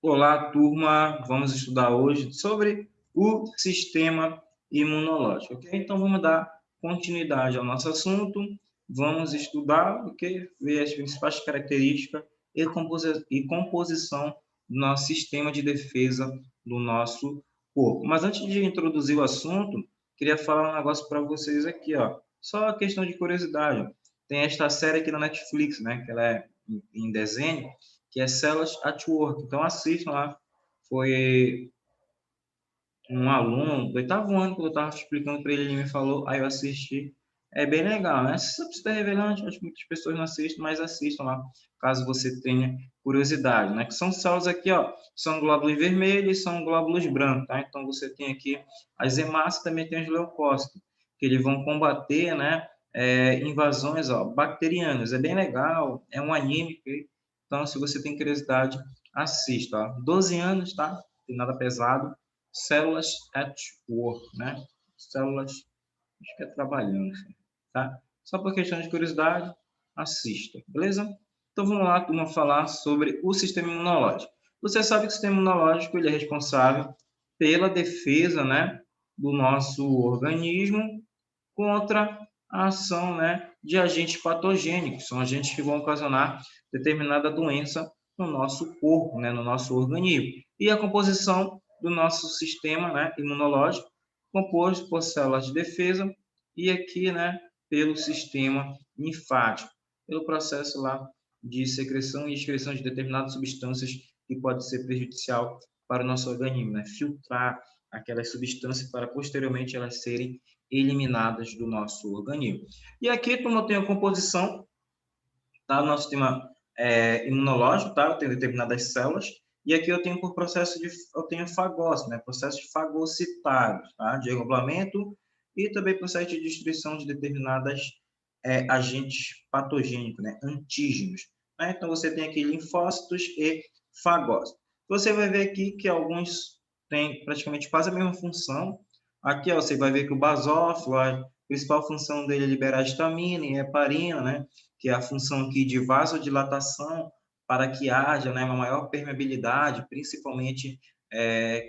Olá, turma. Vamos estudar hoje sobre o sistema imunológico, ok? Então, vamos dar continuidade ao nosso assunto. Vamos estudar, ok? Ver as principais características e composição do nosso sistema de defesa do nosso corpo. Mas antes de introduzir o assunto, queria falar um negócio para vocês aqui, ó. Só a questão de curiosidade. Tem esta série aqui na Netflix, né? Que ela é em desenho, que é Células at Work. Então, assistam lá. Foi um aluno do oitavo ano, que eu estava explicando para ele, ele me falou, aí eu assisti. É bem legal, né? Super revelante, acho que muitas pessoas não assistem, mas assistam lá, caso você tenha curiosidade, né? Que são células aqui, ó, são glóbulos vermelhos e são glóbulos brancos, tá? Então, você tem aqui as hemácias, também tem os leucócitos, que eles vão combater, né, invasões, ó, bacterianas. É bem legal, é um anime, okay? Então, se você tem curiosidade, assista, ó. 12 anos, tá? Não tem nada pesado. Células at Work, né? Células, acho que é trabalhando, tá? Só por questão de curiosidade, assista, beleza? Então vamos lá, turma, falar sobre o sistema imunológico. Você sabe que o sistema imunológico ele é responsável pela defesa, né, do nosso organismo contra a ação, né, de agentes patogênicos, são agentes que vão ocasionar determinada doença no nosso corpo, né, no nosso organismo. E a composição do nosso sistema, né, imunológico, composto por células de defesa e aqui, né, pelo sistema linfático, pelo processo lá de secreção e excreção de determinadas substâncias que pode ser prejudicial para o nosso organismo, né, filtrar aquelas substâncias para posteriormente elas serem eliminadas do nosso organismo. E aqui, como eu tenho a composição, tá, do nosso sistema imunológico, tá? Eu tenho determinadas células, e aqui eu tenho por processo de, eu tenho fagócito, né? Processos fagocitários, tá? De regulamento e também processo de destruição de determinadas agentes patogênicos, né? Antígenos. Né? Então, você tem aqui linfócitos e fagócitos. Você vai ver aqui que alguns têm praticamente quase a mesma função. Aqui, ó, você vai ver que o basófilo, a principal função dele é liberar histamina e heparina, né? Que é a função aqui de vasodilatação para que haja, né, uma maior permeabilidade, principalmente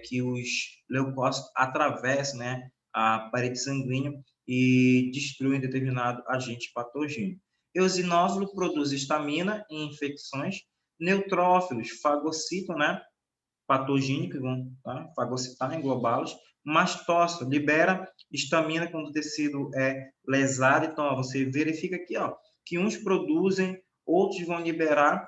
que os leucócitos atravessem, né, a parede sanguínea e destruem determinado agente patogênico. Eosinófilo produz histamina em infecções, neutrófilos fagocitam, né, patogênicos, vão fagocitar, englobá-los, mastócito libera histamina quando o tecido é lesado. Então, ó, você verifica aqui, ó, que uns produzem, outros vão liberar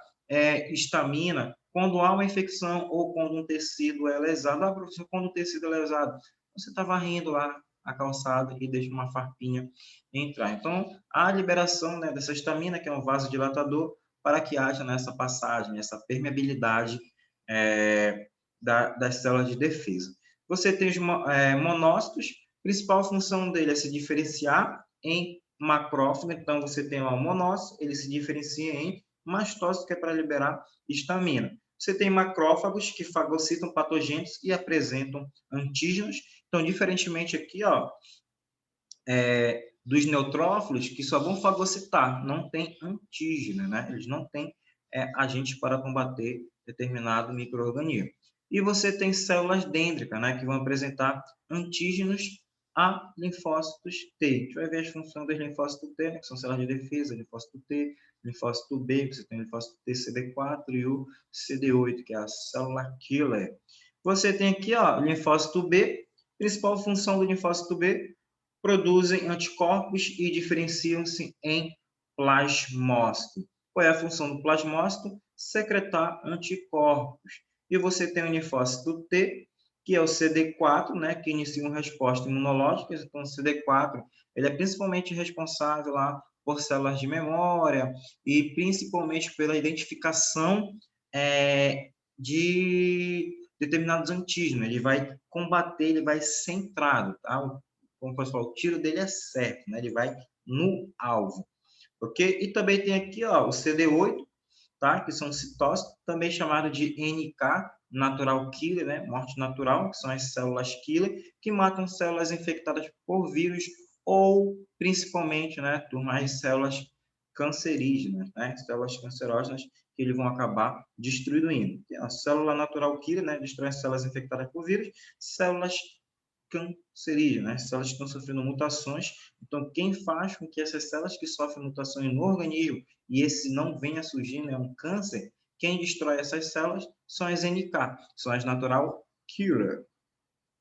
histamina quando há uma infecção ou quando um tecido é lesado. Ah, professor, quando o tecido é lesado, você está varrendo lá a calçada e deixa uma farpinha entrar. Então, a liberação, né, dessa histamina, que é um vasodilatador, para que haja nessa passagem, essa permeabilidade das células de defesa. Você tem os monócitos, principal função dele é se diferenciar em macrófago, então você tem o monócito, ele se diferencia em mastócito, que é para liberar histamina. Você tem macrófagos que fagocitam patogênios e apresentam antígenos. Então, diferentemente aqui, ó, dos neutrófilos, que só vão fagocitar, não tem antígeno, né? Eles não têm agentes para combater determinado micro-organismo. E você tem células dendricas, né, que vão apresentar antígenos a linfócitos T. A gente vai ver as funções dos linfócitos T, né, que são células de defesa, linfócito T, linfócito B, que você tem o linfócito T CD4 e o CD8, que é a célula killer. Você tem aqui, ó, linfócito B, principal função do linfócito B, produzem anticorpos e diferenciam-se em plasmócito. Qual é a função do plasmócito? Secretar anticorpos. E você tem o linfócito T, que é o CD4, né, que inicia uma resposta imunológica. Então, o CD4 ele é principalmente responsável lá por células de memória e principalmente pela identificação de determinados antígenos. Ele vai combater, ele vai centrado, tá? Como posso falar, o tiro dele é certo, né? Ele vai no alvo, ok? E também tem aqui, ó, o CD8, tá? Que são citócitos, também chamado de NK, natural killer, né? Morte natural, que são as células killer, que matam células infectadas por vírus ou, principalmente, né, turma, as células cancerígenas, né? Células cancerógenas que eles vão acabar destruindo. A célula natural killer, né, destrói as células infectadas por vírus, células cancerígenas, né, células que estão sofrendo mutações. Então, quem faz com que essas células que sofrem mutações no organismo e esse não venha surgindo é um câncer, quem destrói essas células são as NK, são as natural killer,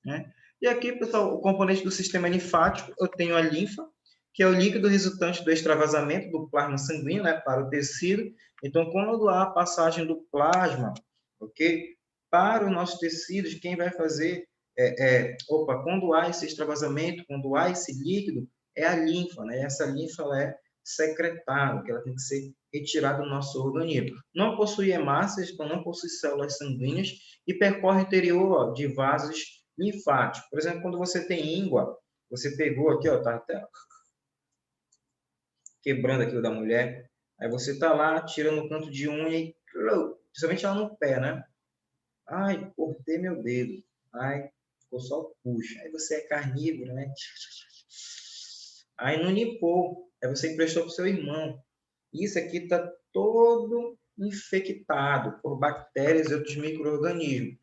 né? E aqui, pessoal, o componente do sistema linfático, eu tenho a linfa, que é o líquido resultante do extravasamento do plasma sanguíneo, né, para o tecido. Então, quando há a passagem do plasma, ok, para os nossos tecidos, quem vai fazer, quando há esse extravasamento, quando há esse líquido, é a linfa, né? Essa linfa ela é secretada, que ela tem que ser retirada do nosso organismo. Não possui hemácias, então não possui células sanguíneas e percorre o interior de vasos linfáticos. Por exemplo, quando você tem íngua, você pegou aqui, ó, tá até quebrando aquilo da mulher, aí você tá lá, tirando o canto de unha e, principalmente lá no pé, né? Ai, cortei meu dedo. Ai, ficou só o puxo. Aí você é carnívoro, né? Aí não limpou. Aí você emprestou para o seu irmão. Isso aqui está todo infectado por bactérias e outros micro-organismos.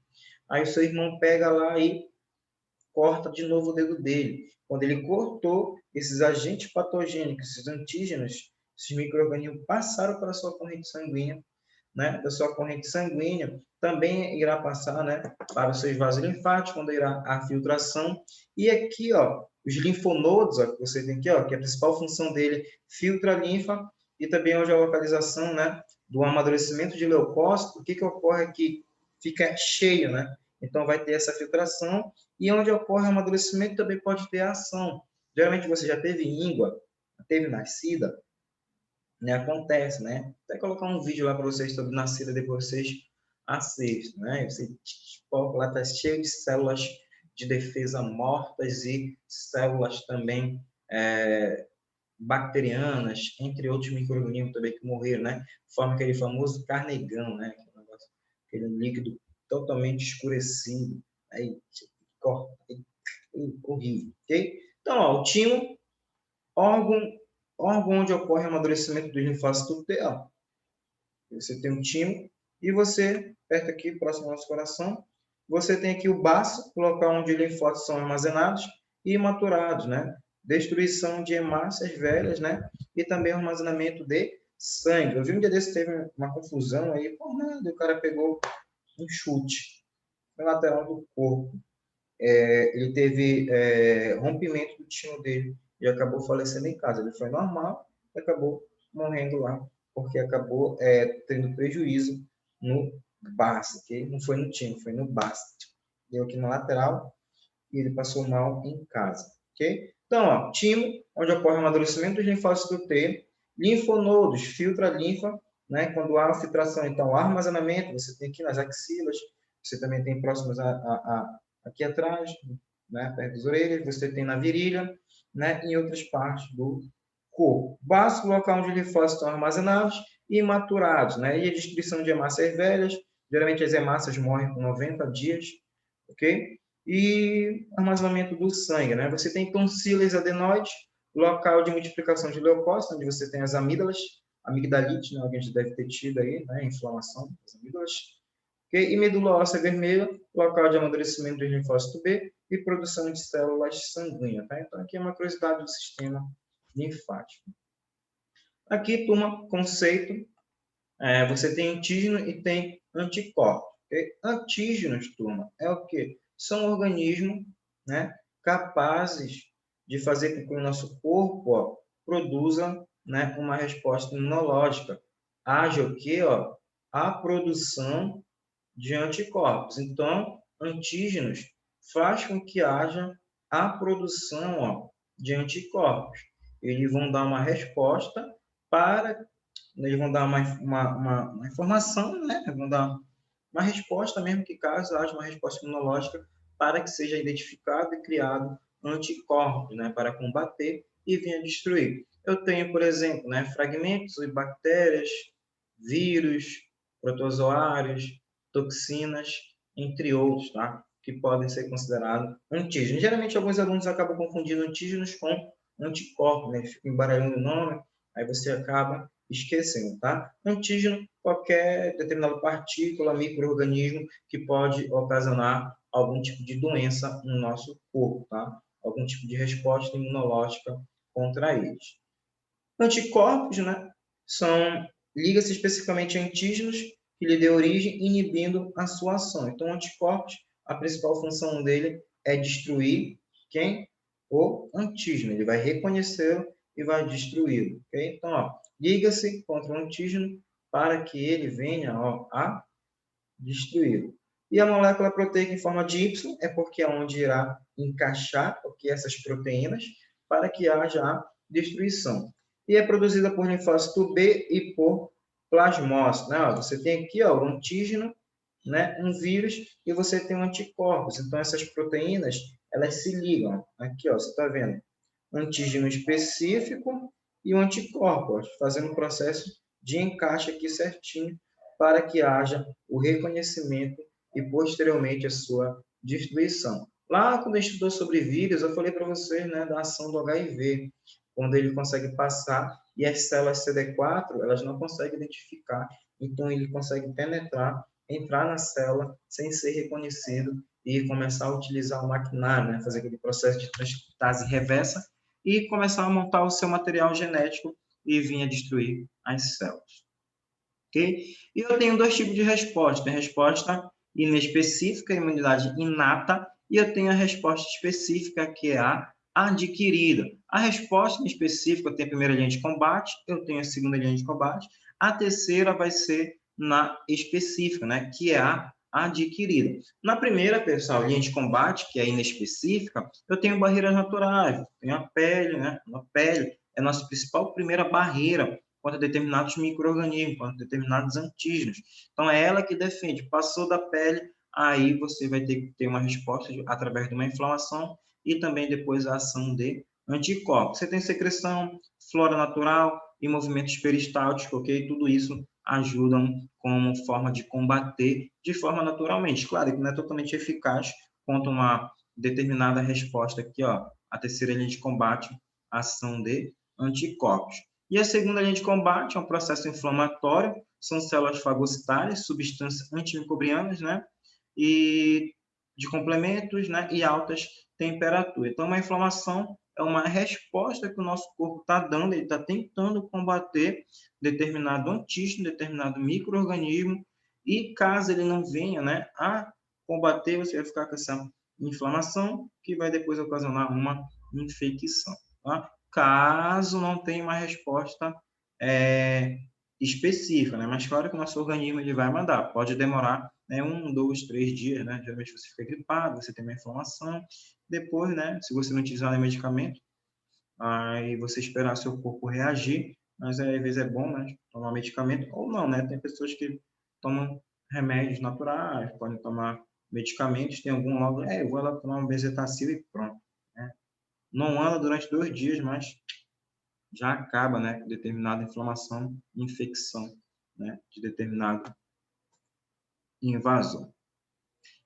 Aí o seu irmão pega lá e corta de novo o dedo dele. Quando ele cortou, esses agentes patogênicos, esses antígenos, esses micro-organismos passaram para a sua corrente sanguínea, né? Da sua corrente sanguínea também irá passar, né, para os seus vasos linfáticos, quando irá a filtração. E aqui, ó, os linfonodos, ó, que você tem aqui, ó, que a principal função dele filtra a linfa e também hoje a localização, né, do amadurecimento de leucócitos. O que ocorre aqui? Fica cheio, né? Então vai ter essa filtração e onde ocorre o amadurecimento também pode ter ação. Geralmente você já teve íngua, teve nascida, né? Acontece, né? Até colocar um vídeo lá para vocês sobre nascida, depois vocês assistem, né? Você coloca lá, tá cheio de células de defesa mortas e células também bacterianas, entre outros micro-organismos também que morreram, né? Forma aquele famoso carnegão, né? Aquele líquido totalmente escurecido, aí corta, horrível, ok? Então, ó, o timo, órgão onde ocorre o amadurecimento do linfócito T, ó. Você tem o timo e você, perto aqui, próximo ao nosso coração, você tem aqui o baço, o local onde os linfócitos são armazenados e maturados, né? Destruição de hemácias velhas, né? E também o armazenamento de sangue. Eu vi um dia desse, teve uma confusão aí, por nada, o cara pegou um chute na lateral do corpo. Ele teve rompimento do timo dele e acabou falecendo em casa. Ele foi normal e acabou morrendo lá, porque acabou tendo prejuízo no baço, ok? Não foi no timo, foi no baço. Deu aqui na lateral e ele passou mal em casa, ok? Então, ó, timo, onde ocorre o amadurecimento dos linfócitos do T, linfonodos, filtra a linfa, né? Quando há filtração, então, armazenamento, você tem aqui nas axilas, você também tem próximas aqui atrás, né? Perto das orelhas, você tem na virilha, né? Em outras partes do corpo. Baço, local onde os linfócitos estão armazenados e maturados, né? E a destruição de hemácias velhas, geralmente as hemácias morrem com 90 dias, ok? E armazenamento do sangue, né? Você tem tonsilas adenoides, local de multiplicação de leucócitos, onde você tem as amígdalas, amigdalite, né? Alguém já deve ter tido aí, né? Inflamação das amígdalas. Okay? E medula óssea vermelha, local de amadurecimento do linfócito B e produção de células sanguíneas, tá? Então, aqui é uma curiosidade do sistema linfático. Aqui, turma, conceito, você tem antígeno e tem anticorpo. Okay? Antígenos, turma, é o quê? São organismos, né, capazes de fazer com que o nosso corpo, ó, produza, né, uma resposta imunológica. Haja o quê? Ó? A produção de anticorpos. Então, antígenos faz com que haja a produção, ó, de anticorpos. Eles vão dar uma resposta para... Eles vão dar uma informação, né? Vão dar uma resposta mesmo que caso haja uma resposta imunológica para que seja identificado e criado anticorpos, né? Para combater e venha destruir. Eu tenho, por exemplo, né, fragmentos de bactérias, vírus, protozoários, toxinas, entre outros, tá? Que podem ser considerados antígenos. Geralmente, alguns alunos acabam confundindo antígenos com anticorpos, né? Ficam embaralhando o nome, aí você acaba esquecendo, tá? Antígeno, qualquer determinada partícula, micro-organismo que pode ocasionar algum tipo de doença no nosso corpo, tá? Algum tipo de resposta imunológica contra eles. Anticorpos, né, liga-se especificamente a antígenos que lhe dê origem, inibindo a sua ação. Então, anticorpos, a principal função dele é destruir quem? O antígeno. Ele vai reconhecê-lo e vai destruí-lo. Okay? Então, liga-se contra o antígeno para que ele venha a destruí-lo. E a molécula proteica em forma de Y é porque é onde irá encaixar essas proteínas para que haja a destruição. E é produzida por linfócito B e por plasmócito. Né? Você tem aqui o antígeno, né? Um vírus, e você tem anticorpos. Então, essas proteínas, elas se ligam. Aqui, você está vendo? Antígeno específico e o anticorpo, fazendo o processo de encaixe aqui certinho para que haja o reconhecimento e, posteriormente, a sua destruição. Lá, quando a gente estudou sobre vírus, eu falei para vocês, né, da ação do HIV, quando ele consegue passar e as células CD4, elas não conseguem identificar, então ele consegue penetrar, entrar na célula sem ser reconhecido e começar a utilizar o maquinário, né, fazer aquele processo de transcriptase reversa e começar a montar o seu material genético e vir a destruir as células. Okay? E eu tenho dois tipos de resposta. Tem a resposta inespecífica, imunidade inata, e eu tenho a resposta específica, que é a adquirida. A resposta específica tem a primeira linha de combate, eu tenho a segunda linha de combate, a terceira vai ser na específica, né, que é a adquirida. Na primeira, pessoal, linha de combate, que é inespecífica, eu tenho barreiras naturais, tenho a pele, né? A pele é a nossa principal primeira barreira contra determinados micro-organismos, contra determinados antígenos. Então, é ela que defende. Passou da pele, aí você vai ter que ter uma resposta através de uma inflamação e também depois a ação de anticorpos. Você tem secreção, flora natural e movimentos peristálticos, ok? Tudo isso ajudam como forma de combater de forma naturalmente. Claro que não é totalmente eficaz contra uma determinada resposta aqui, a terceira linha de combate, ação de anticorpos. E a segunda linha de combate é um processo inflamatório, são células fagocitárias, substâncias antimicrobianas, né? E de complementos, né? E altas temperaturas. Então, uma inflamação é uma resposta que o nosso corpo está dando, ele está tentando combater determinado antígeno, determinado micro-organismo, e caso ele não venha, né, a combater, você vai ficar com essa inflamação, que vai depois ocasionar uma infecção. Tá? Caso não tenha uma resposta específica, né? Mas claro que o nosso organismo ele vai mandar. Pode demorar, né, 1, 2, 3 dias, né? Geralmente você fica gripado, você tem uma inflamação. Depois, né, se você não utilizar o medicamento, aí você esperar seu corpo reagir, mas às vezes é bom, né, tomar medicamento, ou não, né? Tem pessoas que tomam remédios naturais, podem tomar medicamentos, tem algum logo, eu vou lá tomar um bezetacil e pronto, né? Não anda durante 2 dias, mas já acaba, né, com determinada inflamação, infecção, né, de determinado invasor.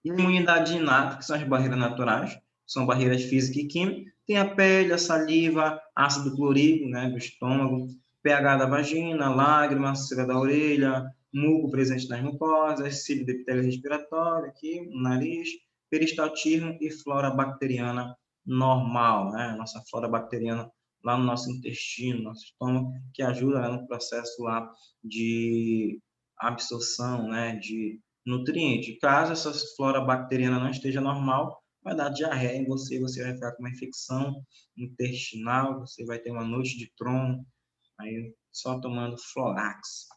E a imunidade inata, que são as barreiras naturais, são barreiras física e química, tem a pele, a saliva, ácido clorídrico, né, do estômago, pH da vagina, lágrima, cera da orelha, muco presente nas mucosas, cílio do epitélio respiratório, aqui, no nariz, peristaltismo e flora bacteriana normal, né, nossa flora bacteriana lá no nosso intestino, nosso estômago, que ajuda, né, no processo lá de absorção, né, de nutriente. Caso essa flora bacteriana não esteja normal, vai dar diarreia em você, você vai ficar com uma infecção intestinal, você vai ter uma noite de trono, aí só tomando Florax.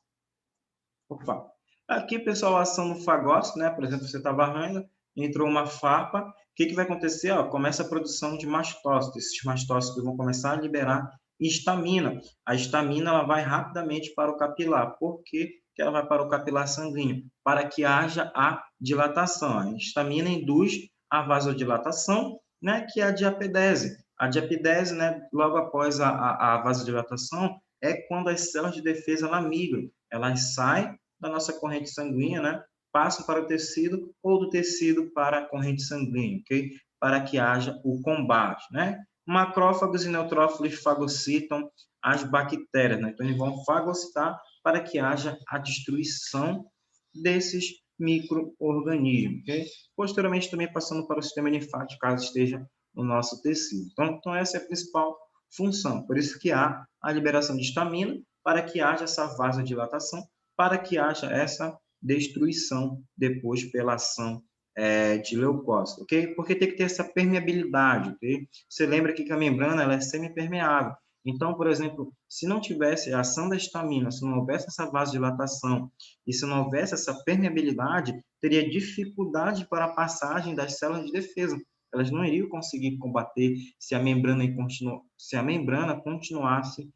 Opa. Aqui, pessoal, a ação no fagócito, né? Por exemplo, você está varrendo, entrou uma farpa, o que vai acontecer? Começa a produção de mastócitos. Esses mastócitos vão começar a liberar histamina. A histamina ela vai rapidamente para o capilar. Por que ela vai para o capilar sanguíneo? Para que haja a dilatação. A histamina induz a vasodilatação, né? Que é a diapedese. A diapedese, né? Logo após a vasodilatação, é quando as células de defesa ela migram. Elas saem da nossa corrente sanguínea, né? Passam para o tecido ou do tecido para a corrente sanguínea, ok? Para que haja o combate, né? Macrófagos e neutrófilos fagocitam as bactérias, né? Então, eles vão fagocitar para que haja a destruição desses micro-organismos, ok? Posteriormente, também passando para o sistema linfático, caso esteja no nosso tecido. Então, essa é a principal função. Por isso que há a liberação de histamina, para que haja essa vasodilatação, para que haja essa destruição depois pela ação de leucócito, ok? Porque tem que ter essa permeabilidade, ok? Você lembra que a membrana ela é semipermeável. Então, por exemplo, se não tivesse a ação da histamina, se não houvesse essa vasodilatação e se não houvesse essa permeabilidade, teria dificuldade para a passagem das células de defesa. Elas não iriam conseguir combater se a membrana continuasse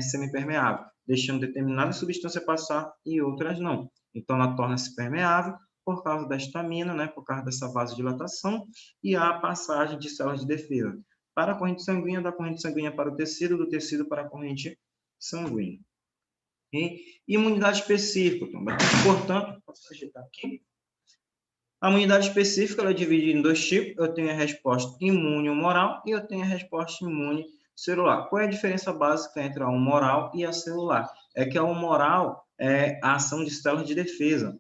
semipermeável, deixando determinada substância passar e outras não. Então, ela torna-se permeável por causa da histamina, né, por causa dessa vasodilatação e a passagem de células de defesa para a corrente sanguínea, da corrente sanguínea para o tecido, do tecido para a corrente sanguínea. E imunidade específica, também. Portanto, posso ajeitar aqui. A imunidade específica ela é dividida em dois tipos. Eu tenho a resposta imune humoral e eu tenho a resposta imune celular. Qual é a diferença básica entre a humoral e a celular? É que a humoral é a ação de células de defesa,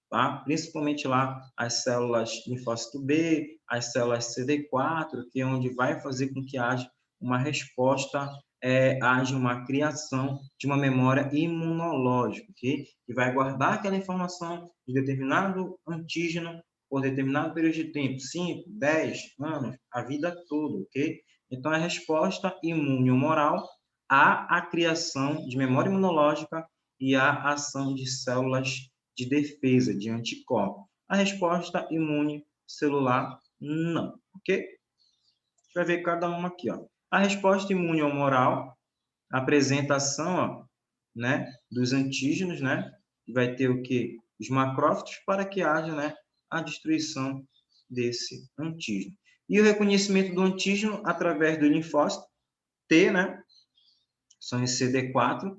tá? Principalmente lá as células linfócito B, as células CD4, que é onde vai fazer com que haja uma resposta, haja uma criação de uma memória imunológica, okay? Que vai guardar aquela informação de determinado antígeno por determinado período de tempo, 5, 10 anos, a vida toda, ok? Então, a resposta imune humoral há a criação de memória imunológica e a ação de células de defesa, de anticorpos. A resposta imune celular, não, ok? A gente vai ver cada uma aqui, ó. A resposta imune humoral, a apresentação, ó, né, dos antígenos, né? Vai ter o quê? Os macrófitos para que haja, né, a destruição desse antígeno. E o reconhecimento do antígeno através do linfócito T, né? São os CD4,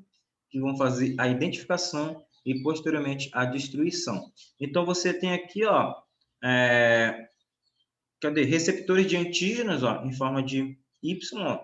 que vão fazer a identificação e, posteriormente, a destruição. Então, você tem aqui, ó, receptores de antígenos, ó, em forma de Y. Ó.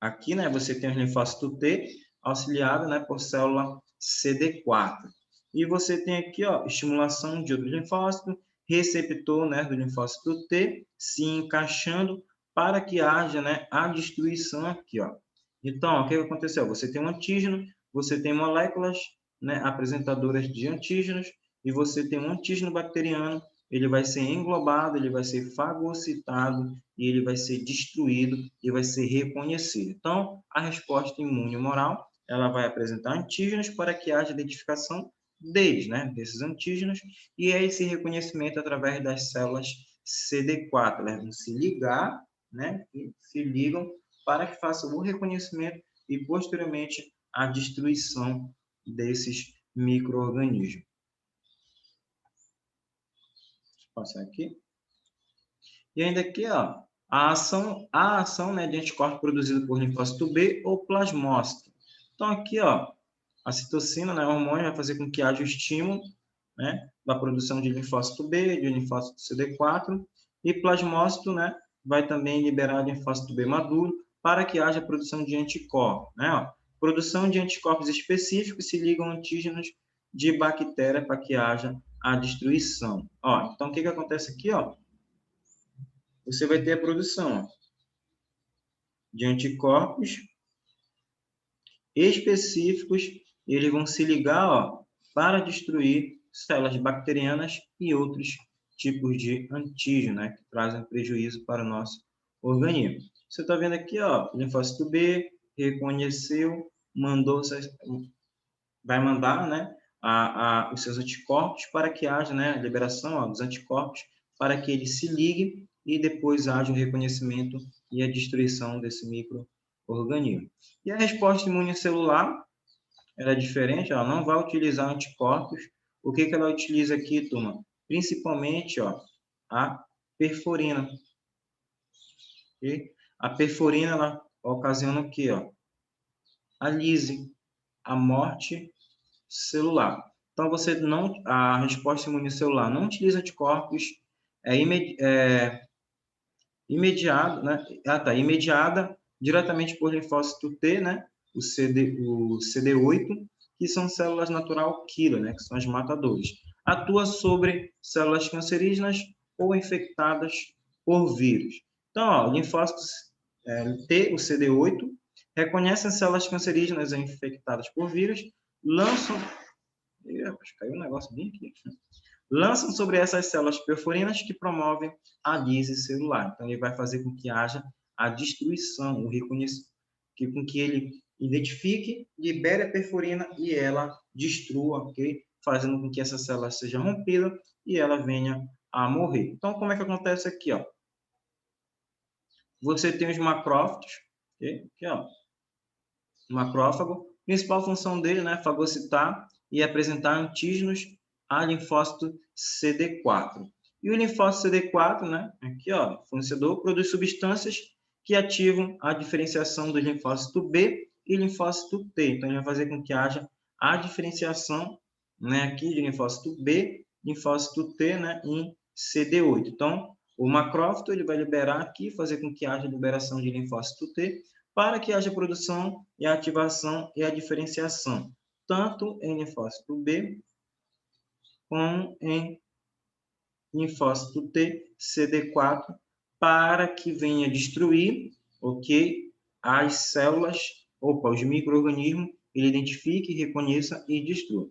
Aqui, né, você tem o linfócito T, auxiliado, né, por célula CD4. E você tem aqui, ó, estimulação de outro linfócito, receptor, né, do linfócito T, se encaixando para que haja, né, a destruição aqui, ó. Então, ó, o que aconteceu? Você tem um antígeno, você tem moléculas, né, apresentadoras de antígenos, e você tem um antígeno bacteriano, ele vai ser englobado, ele vai ser fagocitado, e ele vai ser destruído e vai ser reconhecido. Então, a resposta imune humoral, ela vai apresentar antígenos para que haja identificação deles, né, desses antígenos, e é esse reconhecimento através das células CD4, elas vão se ligar, né, e se ligam para que façam o reconhecimento e, posteriormente, a destruição desses micro-organismos. Deixa eu passar aqui. E ainda aqui, ó, a ação né, de anticorpo produzido por linfócito B ou plasmócito. Então, aqui, ó, a citocina, né, o hormônio, vai fazer com que haja o estímulo, né, da produção de linfócito B, de linfócito CD4, e plasmócito, né, vai também liberar linfócito B maduro para que haja produção de anticorpos, né, ó. Produção de anticorpos específicos se ligam a antígenos de bactéria para que haja a destruição. Ó, então, o que acontece aqui, ó? Você vai ter a produção de anticorpos específicos, e eles vão se ligar, ó, para destruir células bacterianas e outros tipos de antígeno, né, que trazem prejuízo para o nosso organismo. Você está vendo aqui, ó, o linfócito B reconheceu, vai mandar, né, os seus anticorpos para que haja, né, a liberação, ó, dos anticorpos para que ele se ligue e depois haja o reconhecimento e a destruição desse micro-organismo. E a resposta imune celular, ela é diferente, ela não vai utilizar anticorpos. O que ela utiliza aqui, turma? Principalmente, ó, a perforina. Okay? A perforina, ela ocasiona o quê? Ó? A lise, a morte celular. Então, a resposta imune celular não utiliza anticorpos, imediada, né? Imediada diretamente por linfócito T, né? O CD8, que são células natural killer, né? Que são as matadoras. Atua sobre células cancerígenas ou infectadas por vírus. Então, ó, o linfócito T, o CD8, reconhece as células cancerígenas infectadas por vírus, lançam... Caiu um negócio bem aqui. Lançam sobre essas células perforinas que promovem a lise celular. Então, ele vai fazer com que haja a destruição, o reconhecimento, com que ele identifique, libere a perforina e ela destrua, ok? Fazendo com que essa célula seja rompida e ela venha a morrer. Então, como é que acontece aqui, ó? Você tem os macrófagos, ok? Aqui, ó. O macrófago, principal função dele, né, fagocitar e apresentar antígenos a linfócito CD4. E o linfócito CD4, né, aqui, ó, fornecedor, produz substâncias que ativam a diferenciação do linfócito B e linfócito T. Então, ele vai fazer com que haja a diferenciação, né, aqui de linfócito B, linfócito T, né, em CD8. Então, o macrófago ele vai liberar aqui, fazer com que haja liberação de linfócito T, para que haja produção e ativação e a diferenciação, tanto em linfócito B como em linfócito T, CD4, para que venha destruir, ok, as células, os micro-organismos, ele identifique, reconheça e destrua.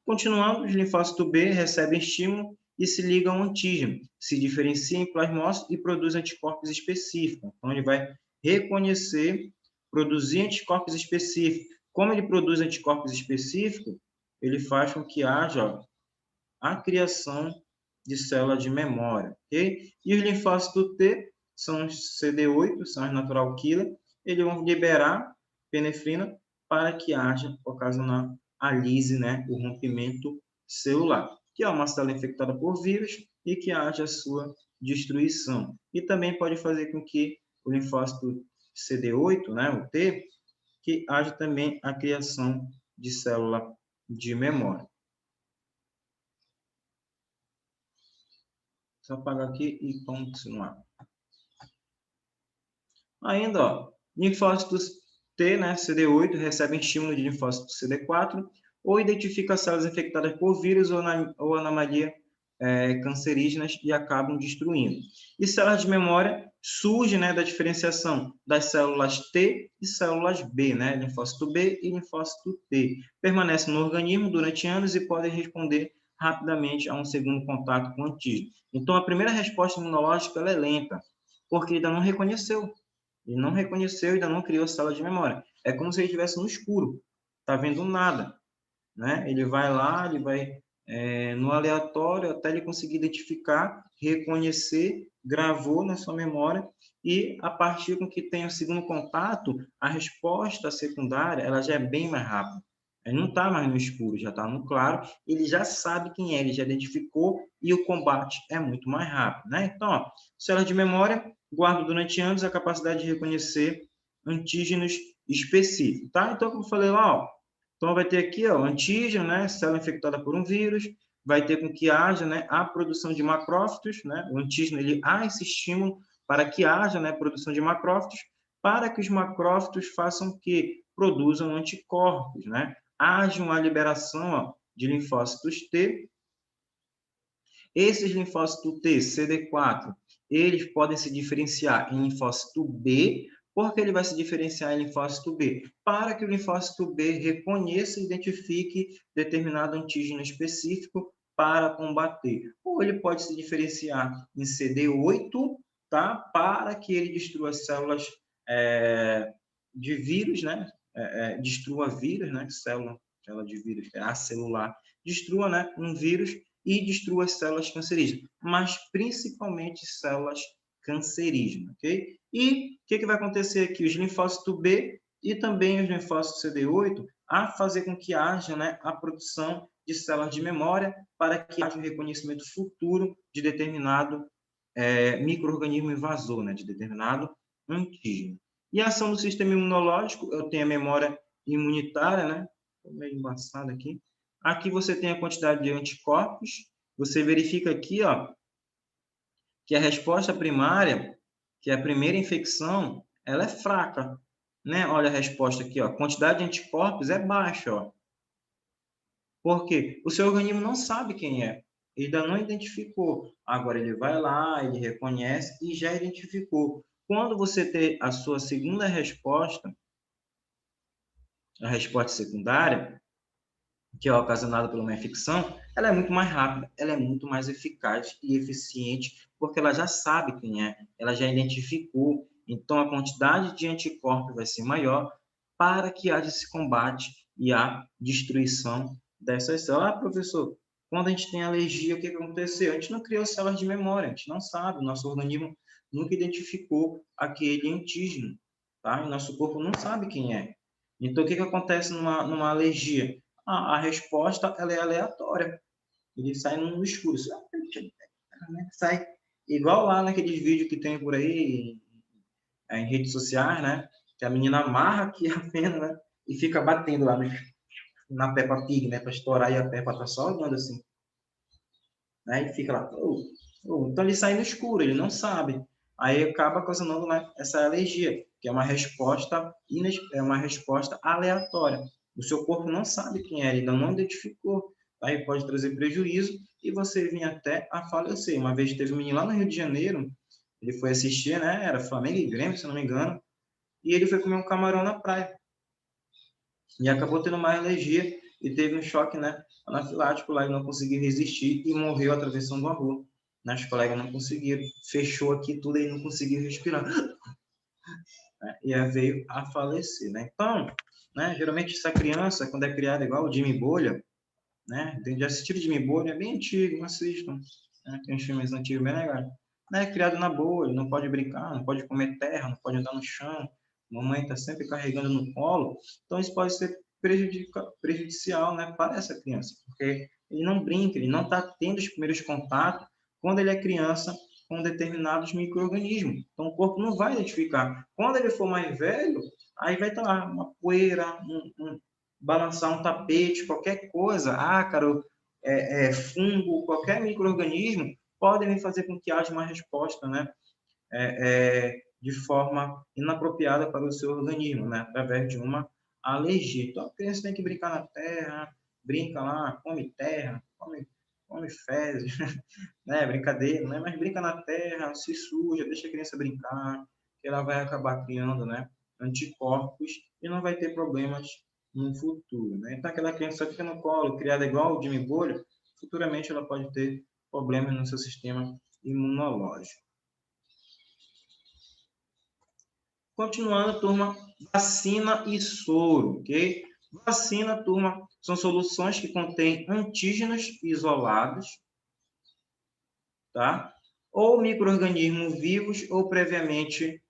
Continuando, os linfócitos B recebem estímulo e se ligam ao antígeno, se diferenciam em plasmócito e produzem anticorpos específicos. Então, ele vai reconhecer, produzir anticorpos específicos. Como ele produz anticorpos específicos, ele faz com que haja a criação de célula de memória, ok? E os linfócitos T são os CD8, são os natural killer, eles vão liberar perifrina para que haja, ocasionar a lise, né, o rompimento celular, que é uma célula infectada por vírus e que haja a sua destruição. E também pode fazer com que o linfócito CD8, né, o T, que haja também a criação de célula de memória. Só apagar aqui e continuar. Ainda, ó, linfócitos T, né, CD8, recebem estímulo de linfócito CD4 ou identificam células infectadas por vírus ou anomalia cancerígenas e acabam destruindo. E células de memória surgem, né, da diferenciação das células T e células B, né, linfócito B e linfócito T. Permanecem no organismo durante anos e podem responder rapidamente a um segundo contato com o antígeno. Então, a primeira resposta imunológica ela é lenta, porque ainda não reconheceu. Ele não reconheceu, ainda não criou célula de memória. É como se ele estivesse no escuro, está vendo nada, né? Ele vai lá, ele vai no aleatório até ele conseguir identificar, reconhecer, gravou na sua memória e a partir com que tem o segundo contato, a resposta secundária ela já é bem mais rápida. Ele não está mais no escuro, já está no claro, ele já sabe quem é, ele já identificou e o combate é muito mais rápido, né? Então, ó, células de memória guardam durante anos a capacidade de reconhecer antígenos específicos, tá? Então, como eu falei lá, ó, então, vai ter aqui ó, antígeno, né, célula infectada por um vírus, vai ter com que haja, né, a produção de macrófitos, né, o antígeno ele há esse estímulo para que haja, né, produção de macrófitos, para que os macrófitos façam que produzam anticorpos, né, haja uma liberação ó, de linfócitos T. Esses linfócitos T, CD4, eles podem se diferenciar em linfócito B, porque ele vai se diferenciar em linfócito B, para que o linfócito B reconheça e identifique determinado antígeno específico para combater. Ou ele pode se diferenciar em CD8, tá? Para que ele destrua as células de vírus, né? Destrua vírus, né? Célula de vírus, acelular, destrua, né? Um vírus e destrua as células cancerígenas, mas principalmente células cancerígenas, ok? E o que vai acontecer aqui? Os linfócitos B e também os linfócitos CD8 a fazer com que haja, né, a produção de células de memória para que haja um reconhecimento futuro de determinado micro-organismo invasor, né, de determinado antígeno. E a ação do sistema imunológico, eu tenho a memória imunitária, né? Estou meio embaçado aqui. Aqui você tem a quantidade de anticorpos. Você verifica aqui, ó, que a resposta primária, que a primeira infecção, ela é fraca, né? Olha a resposta aqui, ó. A quantidade de anticorpos é baixa, ó. Por quê? O seu organismo não sabe quem é. Ele ainda não identificou. Agora ele vai lá, ele reconhece e já identificou. Quando você ter a sua segunda resposta, a resposta secundária, que é ocasionada por uma infecção, ela é muito mais rápida, ela é muito mais eficaz e eficiente, porque ela já sabe quem é, ela já identificou. Então, a quantidade de anticorpos vai ser maior para que haja esse combate e a destruição dessas células. Ah, professor, quando a gente tem alergia, o que aconteceu? A gente não criou células de memória, a gente não sabe, o nosso organismo nunca identificou aquele antígeno, tá? O nosso corpo não sabe quem é. Então, o que acontece numa alergia? A resposta ela é aleatória. Ele sai no escuro. Sai igual lá naqueles vídeos que tem por aí em redes sociais, né? Que a menina amarra aqui a pena, né? E fica batendo lá na Peppa Pig, né? Para estourar e a Peppa tá só olhando assim. Né? E fica lá. Então ele sai no escuro, ele não sabe. Aí acaba causando essa alergia, que é uma resposta aleatória. O seu corpo não sabe quem é, ele ainda não identificou. Aí pode trazer prejuízo e você vir até a falecer. Uma vez teve um menino lá no Rio de Janeiro, ele foi assistir, né? Era Flamengo e Grêmio, se não me engano, e ele foi comer um camarão na praia. E acabou tendo uma alergia e teve um choque, né, anafilático lá e não conseguiu resistir e morreu atravessando a rua. Né? Os colegas não conseguiram, fechou aqui tudo e não conseguiu respirar. Né? E aí veio a falecer, né? Então, né, geralmente essa criança, quando é criada igual o Jimmy Bolha, né, de assistir o Jimmy Bolha, é bem antigo, não assistam. Né? Tem uns filmes antigos bem legais. Né, criado na bolha, não pode brincar, não pode comer terra, não pode andar no chão, mamãe está sempre carregando no colo, então isso pode ser prejudicial, né, para essa criança, porque ele não brinca, ele não está tendo os primeiros contatos quando ele é criança com determinados micro-organismos. Então o corpo não vai identificar. Quando ele for mais velho, aí vai estar lá uma poeira, balançar um tapete, qualquer coisa, ácaro, fungo, qualquer micro-organismo, podem fazer com que haja uma resposta, né? De forma inapropriada para o seu organismo, né? Através de uma alergia. Então, a criança tem que brincar na terra, brinca lá, come terra, come fezes, né? Brincadeira, né? Mas brinca na terra, se suja, deixa a criança brincar, que ela vai acabar criando, né? Anticorpos e não vai ter problemas no futuro, né? Então, aquela criança só fica no colo, criada igual o Jimmy Bolha, futuramente ela pode ter problemas no seu sistema imunológico. Continuando, turma, vacina e soro, ok? Vacina, turma, são soluções que contêm antígenos isolados, tá? Ou micro-organismos vivos ou previamente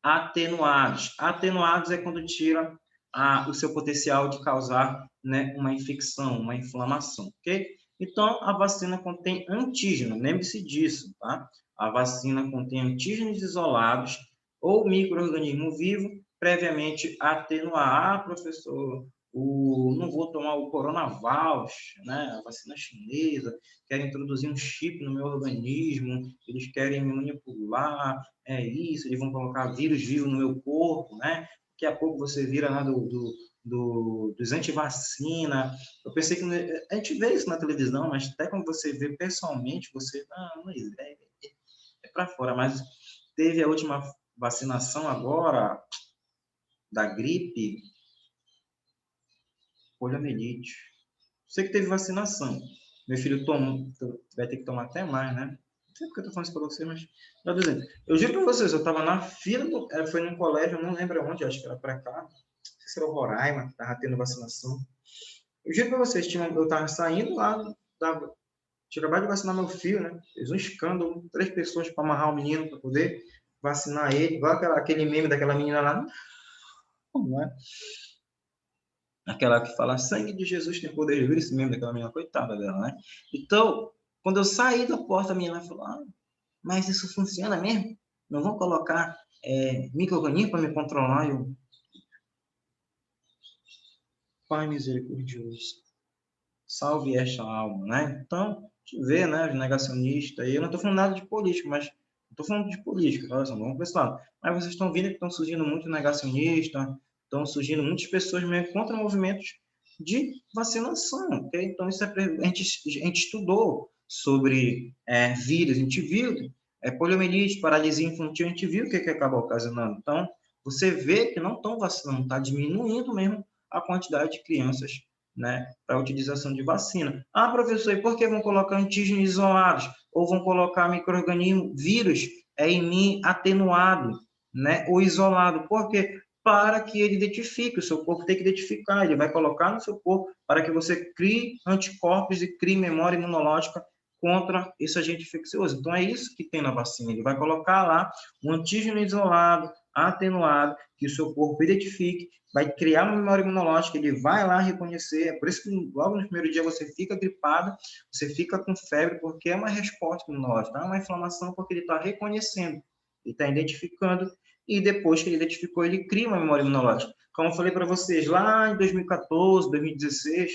atenuados. Atenuados é quando tira o seu potencial de causar, né, uma infecção, uma inflamação, ok? Então, a vacina contém antígeno, lembre-se disso, tá? A vacina contém antígenos isolados ou micro-organismo vivo previamente atenuado. Ah, professor, não vou tomar o Coronavac, né, a vacina chinesa, querem introduzir um chip no meu organismo, eles querem me manipular, é isso, eles vão colocar vírus vivo no meu corpo, né? Daqui a pouco você vira lá dos antivacina. Eu pensei que a gente vê isso na televisão, mas até quando você vê pessoalmente, você não é para fora. Mas teve a última vacinação agora da gripe, poliomielite. Sei que teve vacinação. Meu filho tomou, vai ter que tomar até mais, né? Não sei porque eu tô falando isso para você, mas eu juro para vocês, eu estava na fila, foi num colégio, eu não lembro onde, acho que era para cá, não sei se era o Roraima, que estava tendo vacinação. Eu juro para vocês, eu estava saindo lá, tinha acabado de vacinar meu filho, né? Fez um escândalo, 3 pessoas para amarrar o menino para poder vacinar ele, igual aquele meme daquela menina lá, não é? Aquela que fala, sangue de Jesus tem poder de vida, esse meme daquela menina, coitada dela, né? Então, quando eu saí da porta, a menina falou, mas isso funciona mesmo? Não vão colocar micro-organismo para me controlar? Eu, Pai misericordioso, salve esta alma, né? Então, a gente vê, né, os negacionistas, e eu não estou falando nada de político, mas Estou falando de política, tá? Vamos para esse lado. Mas vocês estão vendo que estão surgindo muito negacionistas, estão surgindo muitas pessoas mesmo contra movimentos de vacinação, ok? Então, isso a gente estudou sobre vírus, a gente viu poliomielite, paralisia infantil, a gente viu o que acaba ocasionando. Então, você vê que não estão vacinando, está diminuindo mesmo a quantidade de crianças, né, para a utilização de vacina. Ah, professor, e por que vão colocar antígenos isolados? Ou vão colocar micro-organismo, vírus imun atenuado, né, ou isolado? Por quê? Para que ele identifique, o seu corpo tem que identificar, ele vai colocar no seu corpo para que você crie anticorpos e crie memória imunológica contra esse agente infeccioso. Então, é isso que tem na vacina. Ele vai colocar lá um antígeno isolado, atenuado, que o seu corpo identifique, vai criar uma memória imunológica, ele vai lá reconhecer. É por isso que logo no primeiro dia você fica gripado, você fica com febre, porque é uma resposta imunológica, não é uma inflamação, porque ele está reconhecendo, ele está identificando, e depois que ele identificou, ele cria uma memória imunológica. Como eu falei para vocês, lá em 2014, 2016,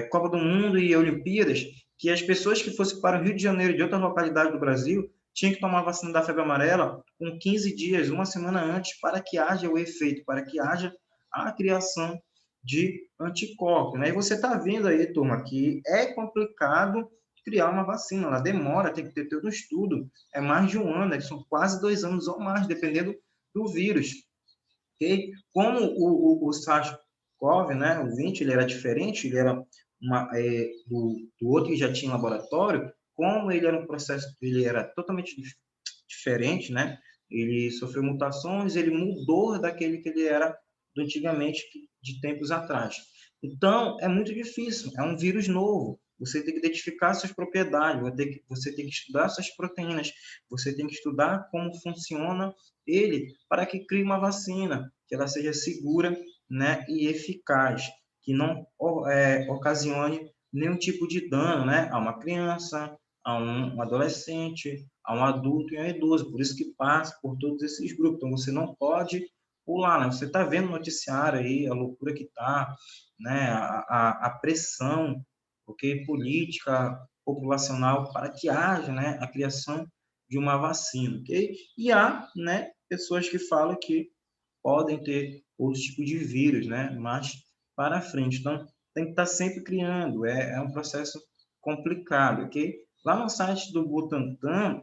Copa do Mundo e Olimpíadas, que as pessoas que fossem para o Rio de Janeiro e de outras localidades do Brasil tinham que tomar a vacina da febre amarela com 15 dias, uma semana antes, para que haja o efeito, para que haja a criação de anticorpos. Né? E você está vendo aí, turma, que é complicado criar uma vacina, ela demora, tem que ter todo um estudo, é mais de um ano, né? São quase 2 anos ou mais, dependendo do vírus. Okay? Como o SARS-CoV, né, o 20, ele era diferente, ele era do outro que já tinha em laboratório, como ele era um processo, ele era totalmente diferente, né? Ele sofreu mutações, ele mudou daquele que ele era antigamente, de tempos atrás. Então, é muito difícil, é um vírus novo. Você tem que identificar suas propriedades, você tem que estudar suas proteínas, você tem que estudar como funciona ele para que crie uma vacina, que ela seja segura, né, e eficaz, que não ocasione nenhum tipo de dano, né, a uma criança, a um adolescente, a um adulto e a um idoso. Por isso que passa por todos esses grupos. Então, você não pode pular, né? Você está vendo o noticiário aí, a loucura que está, né, a pressão, okay, política, populacional, para que haja, né, a criação de uma vacina, ok? E há, né, pessoas que falam que podem ter outros tipos de vírus, né, mais para frente. Então, tem que estar sempre criando, é um processo complicado, ok? Lá no site do Butantan,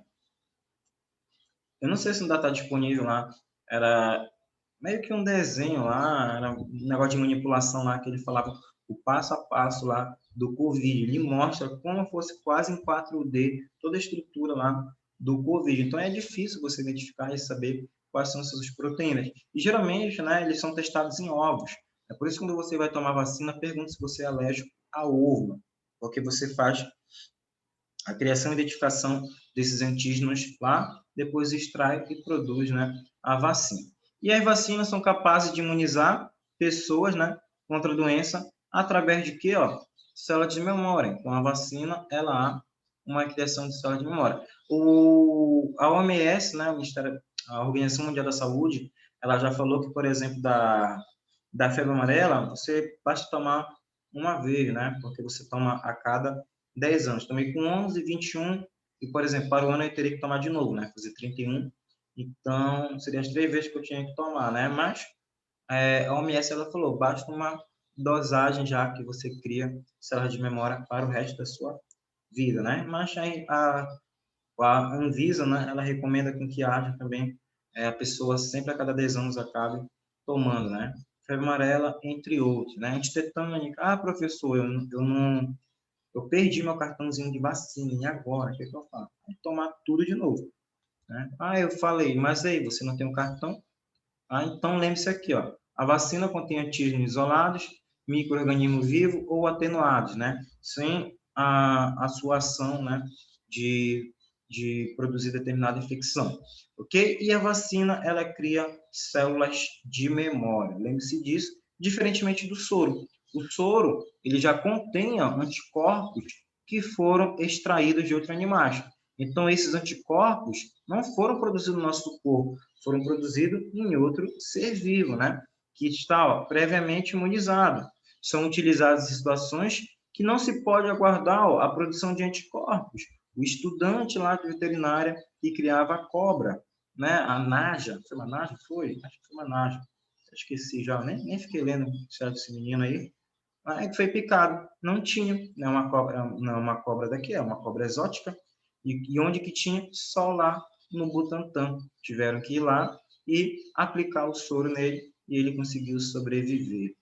eu não sei se ainda está disponível lá, era meio que um desenho lá, era um negócio de manipulação lá, que ele falava o passo a passo lá do Covid. Ele mostra como fosse quase em 4D toda a estrutura lá do Covid. Então, é difícil você identificar e saber quais são essas proteínas. E, geralmente, né, eles são testados em ovos. É por isso que quando você vai tomar vacina, pergunta se você é alérgico a ovo, porque você faz a criação e identificação desses antígenos lá, depois extrai e produz, né, a vacina. E as vacinas são capazes de imunizar pessoas, né, contra a doença através de quê? Ó, células de memória. Então, a vacina, ela há uma criação de células de memória. A OMS, né, a Organização Mundial da Saúde, ela já falou que, por exemplo, da febre amarela, você basta tomar uma vez, né, porque você toma a cada 10 anos. Tomei com 11, 21, e, por exemplo, para o ano eu teria que tomar de novo, né? Fazer 31. Então, seriam as 3 vezes que eu tinha que tomar, né? Mas a OMS, ela falou, basta uma dosagem já que você cria células de memória para o resto da sua vida, né? Mas a Anvisa, né, ela recomenda com que haja também a pessoa sempre a cada 10 anos acabe tomando, né? Febre amarela, entre outros, né? Antitetânica, professor, eu não eu perdi meu cartãozinho de vacina, e agora? O que, que eu faço? Tomar tudo de novo. Né? Eu falei, mas aí, você não tem um cartão? Então lembre-se aqui, ó, a vacina contém antígenos isolados, micro-organismos vivos ou atenuados, né? Sem a sua ação, né, de produzir determinada infecção, ok? E a vacina, ela cria células de memória, lembre-se disso, diferentemente do soro. O soro, ele já contém anticorpos que foram extraídos de outros animais. Então, esses anticorpos não foram produzidos no nosso corpo, foram produzidos em outro ser vivo, né? Que está previamente imunizado. São utilizados em situações que não se pode aguardar a produção de anticorpos, o estudante lá de veterinária que criava a cobra, né? A Naja. Foi uma Naja? Foi? Acho que foi uma Naja. Esqueci já, nem fiquei lendo certo esse menino aí. Aí foi picado. Não tinha, não é uma cobra daqui, é uma cobra exótica. E onde que tinha? Só lá no Butantã. Tiveram que ir lá e aplicar o soro nele e ele conseguiu sobreviver.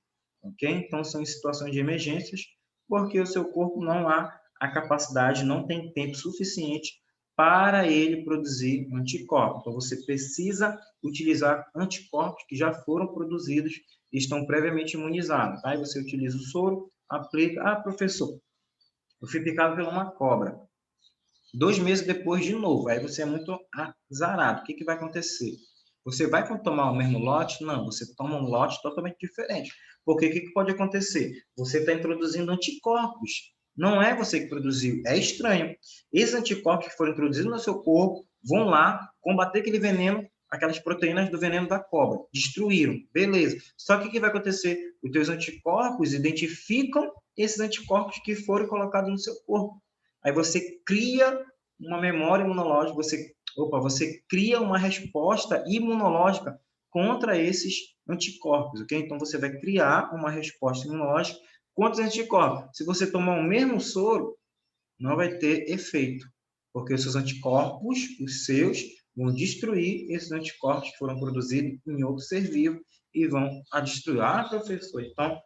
Ok? Então, são em situações de emergências, porque o seu corpo não há a capacidade, não tem tempo suficiente para ele produzir anticorpos. Então, você precisa utilizar anticorpos que já foram produzidos e estão previamente imunizados. Aí você utiliza o soro, aplica. Ah, professor, eu fui picado por uma cobra. 2 meses depois, de novo. Aí você é muito azarado. O que vai acontecer? Você vai tomar o mesmo lote? Não, você toma um lote totalmente diferente. Porque o que pode acontecer? Você está introduzindo anticorpos. Não é você que produziu. É estranho. Esses anticorpos que foram introduzidos no seu corpo vão lá combater aquele veneno, aquelas proteínas do veneno da cobra. Destruíram. Beleza. Só que o que vai acontecer? Os teus anticorpos identificam esses anticorpos que foram colocados no seu corpo. Aí você cria uma memória imunológica, você cria uma resposta imunológica contra esses anticorpos, ok? Então, você vai criar uma resposta imunológica contra os anticorpos. Se você tomar o mesmo soro, não vai ter efeito, porque os seus anticorpos, os seus, vão destruir esses anticorpos que foram produzidos em outro ser vivo e vão destruir. Ah, professor, então,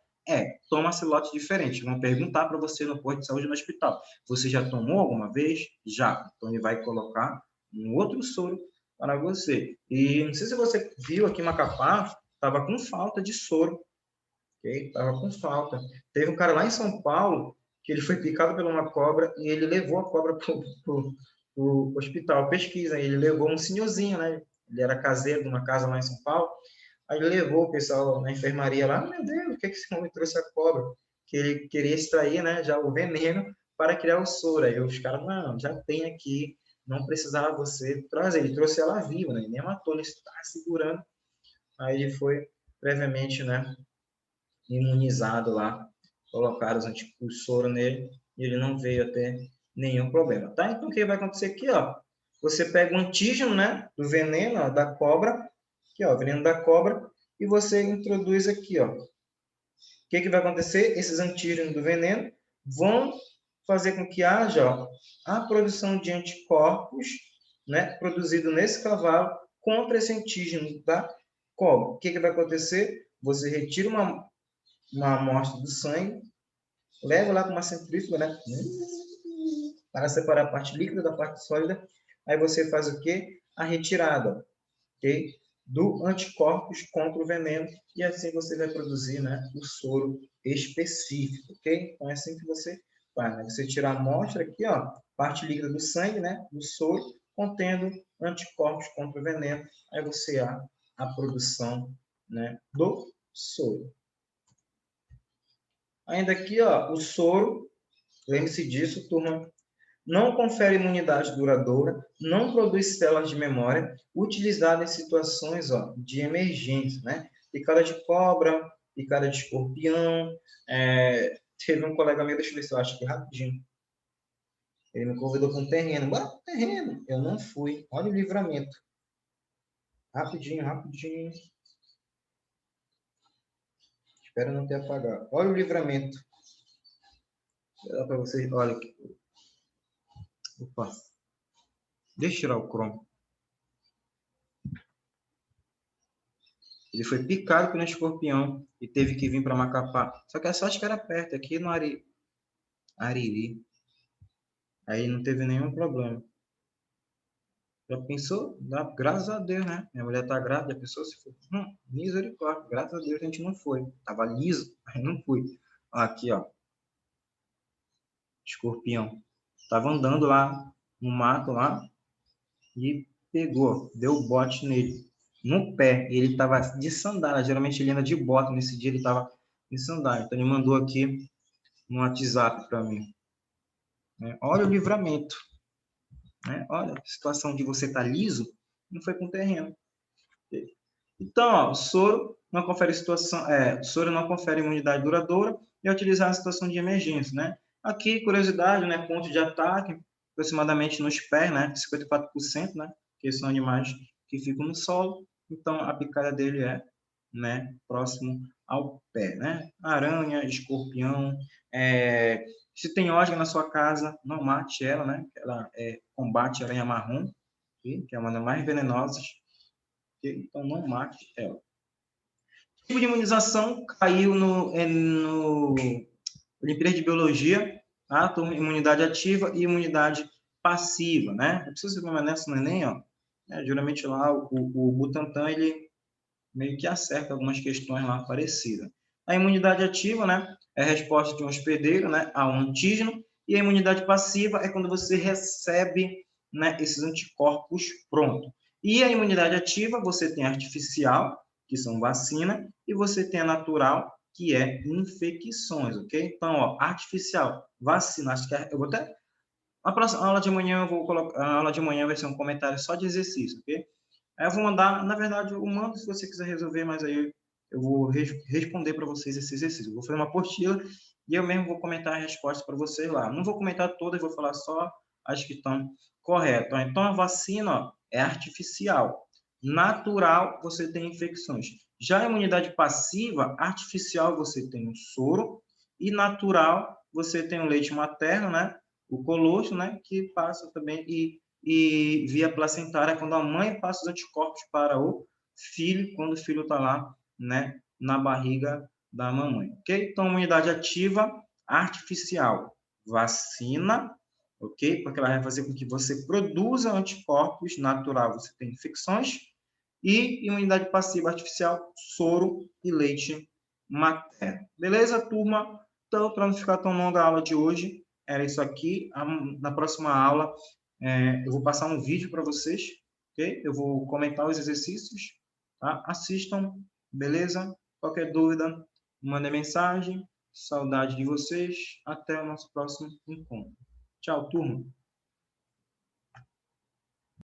toma-se lote diferente. Vão perguntar para você no posto de saúde no hospital. Você já tomou alguma vez? Já. Então, ele vai colocar um outro soro para você. E não sei se você viu aqui em Macapá, estava com falta de soro. Okay? Estava com falta. Teve um cara lá em São Paulo que ele foi picado por uma cobra e ele levou a cobra para o hospital. Pesquisa, ele levou um senhorzinho, né? Ele era caseiro de uma casa lá em São Paulo. Aí ele levou o pessoal na enfermaria lá. Meu Deus, o que esse homem trouxe a cobra? Que ele queria extrair, né, já o veneno para criar o soro. Aí os caras, não, já tem aqui, não precisava você trazer. Ele trouxe ela viva, né? Ele nem matou, ele está segurando. Aí ele foi previamente, né, imunizado lá, colocaram o soro nele e ele não veio a ter nenhum problema, tá? Então, o que vai acontecer aqui, ó? Você pega o antígeno, né, do veneno, ó, da cobra, aqui, ó, veneno da cobra, e você introduz aqui, ó. O que vai acontecer? Esses antígenos do veneno vão fazer com que haja, ó, a produção de anticorpos, né, produzido nesse cavalo contra esse antígeno da cobra. O que vai acontecer? Você retira uma amostra do sangue, leva lá com uma centrífuga, né? Para separar a parte líquida da parte sólida. Aí você faz o quê? A retirada, ok? Do anticorpos contra o veneno. E assim você vai produzir, né, o soro específico, ok? Então é assim que você faz, né? Você tira a amostra aqui, ó, parte líquida do sangue, né, do soro, contendo anticorpos contra o veneno. Aí você há a produção, né, do soro. Ainda aqui, ó, o soro, lembre-se disso, turma, não confere imunidade duradoura, não produz células de memória, utilizado em situações, ó, de emergência, né? Picada de cobra, picada de escorpião. Teve um colega meu, deixa eu ver se eu acho aqui rapidinho. Ele me convidou para um terreno. Bora para um terreno. Eu não fui. Olha o livramento. Rapidinho, rapidinho. Espero não ter apagado. Olha o livramento. Vou dar para vocês. Olha aqui. Opa. Deixa eu tirar o cromo. Ele foi picado por um escorpião e teve que vir para Macapá. Só que a sorte que era perto, aqui no Ariri. Aí não teve nenhum problema. Já pensou? Graças a Deus, né? Minha mulher tá grávida, já pensou se for? Misericórdia. Graças a Deus a gente não foi. Tava liso, mas não fui. Aqui, ó. Escorpião. Tava andando lá no mato lá e pegou, deu bote nele. No pé. Ele estava de sandália. Geralmente ele anda de bota. Nesse dia ele estava de sandália. Então ele mandou aqui no WhatsApp para mim. Olha o livramento. Olha a situação de você estar liso, não foi com terreno. Então, ó, o soro não confere soro não confere imunidade duradoura e é utilizado em situação de emergência, né? Aqui, curiosidade, né? Ponto de ataque. aproximadamente nos pés, né? 54%, né? Que são animais que ficam no solo. Então, a picada dele é, né, próximo ao pé, né? Aranha, escorpião, se tem osga na sua casa, não mate ela, né? Ela combate a aranha marrom, que é uma das mais venenosas, então não mate ela. Tipo de imunização caiu no Olimpíada de Biologia, tá? Imunidade ativa e imunidade passiva, né? Eu preciso permanecer no Enem, ó. Geralmente lá o Butantan, ele meio que acerta algumas questões lá parecidas. A imunidade ativa, né, é a resposta de um hospedeiro, né, a um antígeno, e a imunidade passiva é quando você recebe, né, esses anticorpos prontos. E a imunidade ativa, você tem a artificial, que são vacina, e você tem a natural, que é infecções, ok? Então, ó, artificial, vacina, acho que eu vou até... A próxima aula de amanhã eu vou colocar, a aula de amanhã vai ser um comentário só de exercício, ok? Aí eu vou mandar, na verdade, eu mando se você quiser resolver, mas aí eu vou responder para vocês esse exercício. Eu vou fazer uma apostila e eu mesmo vou comentar a resposta para vocês lá. Não vou comentar todas, vou falar só as que estão corretas. Então, a vacina, ó, é artificial. Natural, você tem infecções. Já a imunidade passiva, artificial, você tem o soro. E natural, você tem o leite materno, né? O colostro, né? Que passa também e via placentária, quando a mãe passa os anticorpos para o filho, quando o filho está lá, né, na barriga da mamãe, ok? Então, imunidade ativa artificial, vacina, ok? Porque ela vai fazer com que você produza anticorpos, natural, você tem infecções, e imunidade passiva artificial, soro e leite materno. Beleza, turma? Então, para não ficar tão longa a aula de hoje, era isso aqui. Na próxima aula, eu vou passar um vídeo para vocês, ok? Eu vou comentar os exercícios, tá? Assistam, beleza? Qualquer dúvida, mandem mensagem. Saudade de vocês. Até o nosso próximo encontro. Tchau, turma.